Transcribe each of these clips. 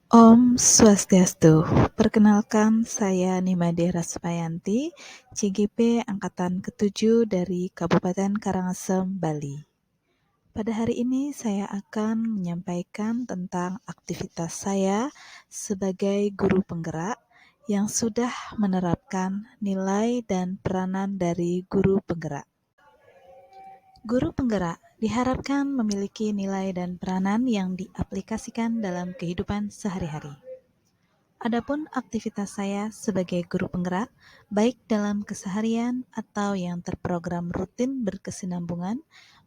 Om Swastiastu. Perkenalkan, saya Nimade Raspayanti, CGP Angkatan ke-7 dari Kabupaten Karangasem, Bali. Pada hari ini saya akan menyampaikan tentang aktivitas saya sebagai guru penggerak yang sudah menerapkan nilai dan peranan dari guru penggerak. Guru penggerak diharapkan memiliki nilai dan peranan yang diaplikasikan dalam kehidupan sehari-hari. Adapun aktivitas saya sebagai guru penggerak, baik dalam keseharian atau yang terprogram rutin berkesinambungan,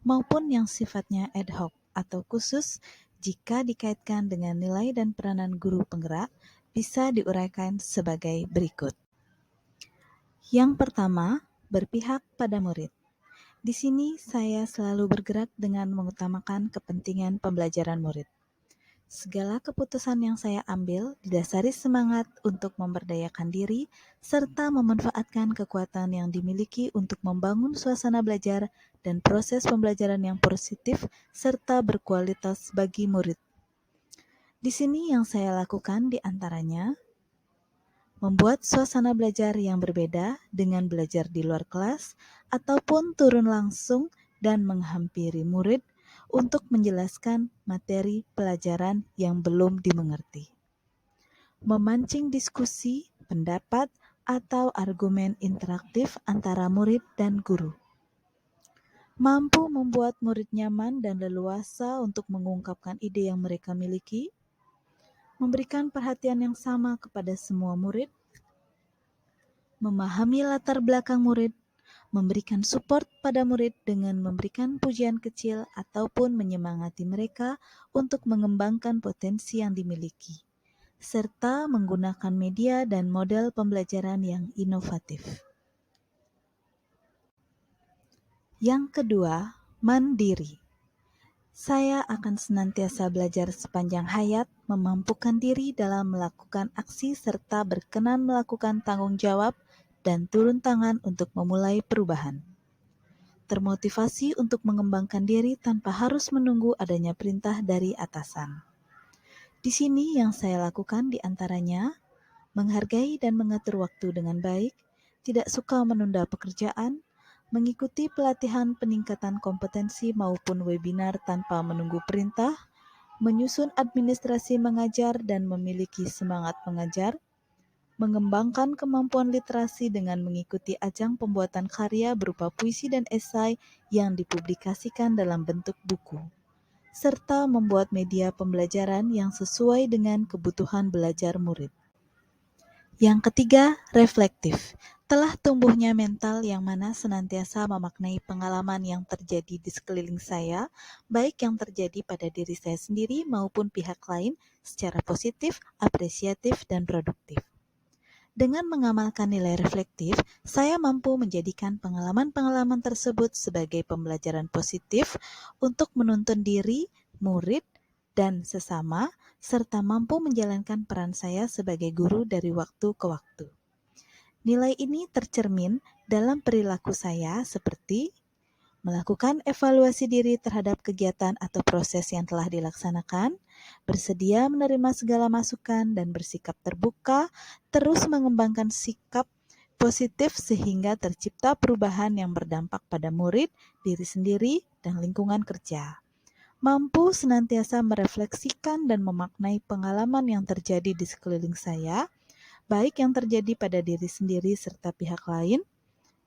maupun yang sifatnya ad hoc atau khusus, jika dikaitkan dengan nilai dan peranan guru penggerak, bisa diuraikan sebagai berikut. Yang pertama, berpihak pada murid. Di sini saya selalu bergerak dengan mengutamakan kepentingan pembelajaran murid. Segala keputusan yang saya ambil didasari semangat untuk memberdayakan diri serta memanfaatkan kekuatan yang dimiliki untuk membangun suasana belajar dan proses pembelajaran yang positif serta berkualitas bagi murid. Di sini yang saya lakukan diantaranya membuat suasana belajar yang berbeda dengan belajar di luar kelas ataupun turun langsung dan menghampiri murid untuk menjelaskan materi pelajaran yang belum dimengerti. Memancing diskusi, pendapat, atau argumen interaktif antara murid dan guru. Mampu membuat murid nyaman dan leluasa untuk mengungkapkan ide yang mereka miliki. Memberikan perhatian yang sama kepada semua murid. Memahami latar belakang murid, memberikan support pada murid dengan memberikan pujian kecil ataupun menyemangati mereka untuk mengembangkan potensi yang dimiliki, serta menggunakan media dan model pembelajaran yang inovatif. Yang kedua, mandiri. Saya akan senantiasa belajar sepanjang hayat, memampukan diri dalam melakukan aksi serta berkenan melakukan tanggung jawab dan turun tangan untuk memulai perubahan. Termotivasi untuk mengembangkan diri tanpa harus menunggu adanya perintah dari atasan. Di sini yang saya lakukan diantaranya, menghargai dan mengatur waktu dengan baik, tidak suka menunda pekerjaan, mengikuti pelatihan peningkatan kompetensi maupun webinar tanpa menunggu perintah, menyusun administrasi mengajar dan memiliki semangat mengajar, mengembangkan kemampuan literasi dengan mengikuti ajang pembuatan karya berupa puisi dan esai yang dipublikasikan dalam bentuk buku, serta membuat media pembelajaran yang sesuai dengan kebutuhan belajar murid. Yang ketiga, reflektif. Telah tumbuhnya mental yang mana senantiasa memaknai pengalaman yang terjadi di sekeliling saya, baik yang terjadi pada diri saya sendiri maupun pihak lain secara positif, apresiatif, dan produktif. Dengan mengamalkan nilai reflektif, saya mampu menjadikan pengalaman-pengalaman tersebut sebagai pembelajaran positif untuk menuntun diri, murid, dan sesama, serta mampu menjalankan peran saya sebagai guru dari waktu ke waktu. Nilai ini tercermin dalam perilaku saya seperti melakukan evaluasi diri terhadap kegiatan atau proses yang telah dilaksanakan, bersedia menerima segala masukan dan bersikap terbuka, terus mengembangkan sikap positif sehingga tercipta perubahan yang berdampak pada murid, diri sendiri, dan lingkungan kerja. Mampu senantiasa merefleksikan dan memaknai pengalaman yang terjadi di sekeliling saya, baik yang terjadi pada diri sendiri serta pihak lain,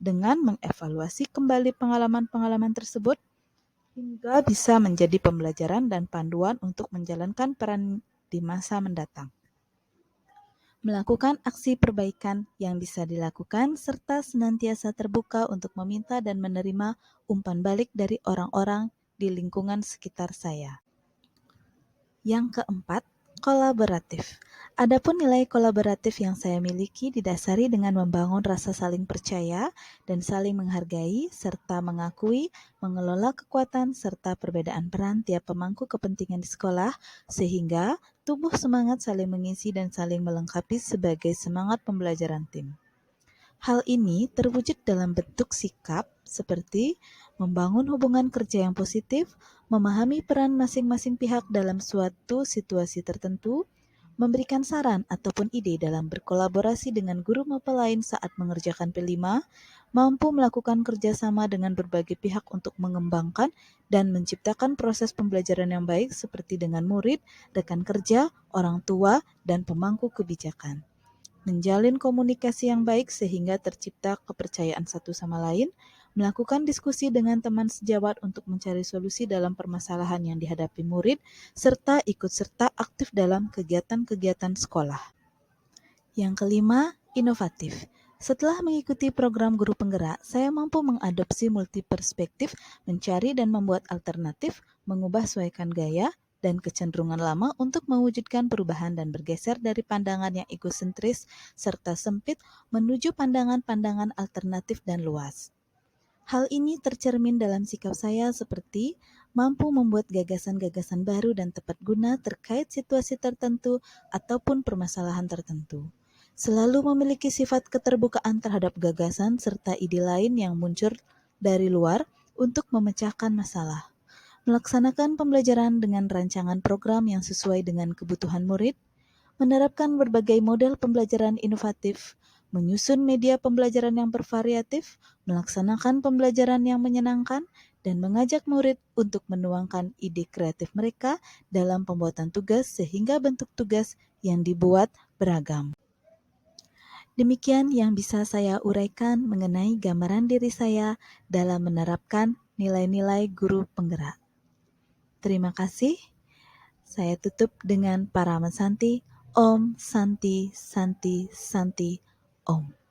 dengan mengevaluasi kembali pengalaman-pengalaman tersebut hingga bisa menjadi pembelajaran dan panduan untuk menjalankan peran di masa mendatang. Melakukan aksi perbaikan yang bisa dilakukan serta senantiasa terbuka untuk meminta dan menerima umpan balik dari orang-orang di lingkungan sekitar saya. Yang keempat, kolaboratif. Adapun nilai kolaboratif yang saya miliki didasari dengan membangun rasa saling percaya dan saling menghargai, serta mengakui, mengelola kekuatan, serta perbedaan peran tiap pemangku kepentingan di sekolah, sehingga tumbuh semangat saling mengisi dan saling melengkapi sebagai semangat pembelajaran tim. Hal ini terwujud dalam bentuk sikap seperti membangun hubungan kerja yang positif, memahami peran masing-masing pihak dalam suatu situasi tertentu, memberikan saran ataupun ide dalam berkolaborasi dengan guru MAPA lain saat mengerjakan P5, mampu melakukan kerjasama dengan berbagai pihak untuk mengembangkan dan menciptakan proses pembelajaran yang baik seperti dengan murid, rekan kerja, orang tua, dan pemangku kebijakan. Menjalin komunikasi yang baik sehingga tercipta kepercayaan satu sama lain, melakukan diskusi dengan teman sejawat untuk mencari solusi dalam permasalahan yang dihadapi murid, serta ikut serta aktif dalam kegiatan-kegiatan sekolah. Yang kelima, inovatif. Setelah mengikuti program guru penggerak, saya mampu mengadopsi multiperspektif, mencari dan membuat alternatif, mengubah sesuaikan gaya, dan kecenderungan lama untuk mewujudkan perubahan dan bergeser dari pandangan yang egosentris serta sempit menuju pandangan-pandangan alternatif dan luas. Hal ini tercermin dalam sikap saya seperti mampu membuat gagasan-gagasan baru dan tepat guna terkait situasi tertentu ataupun permasalahan tertentu. Selalu memiliki sifat keterbukaan terhadap gagasan serta ide lain yang muncul dari luar untuk memecahkan masalah. Melaksanakan pembelajaran dengan rancangan program yang sesuai dengan kebutuhan murid, menerapkan berbagai model pembelajaran inovatif, menyusun media pembelajaran yang bervariatif, melaksanakan pembelajaran yang menyenangkan, dan mengajak murid untuk menuangkan ide kreatif mereka dalam pembuatan tugas sehingga bentuk tugas yang dibuat beragam. Demikian yang bisa saya uraikan mengenai gambaran diri saya dalam menerapkan nilai-nilai guru penggerak. Terima kasih. Saya tutup dengan Parama Santi. Om Santi Santi Santi Om.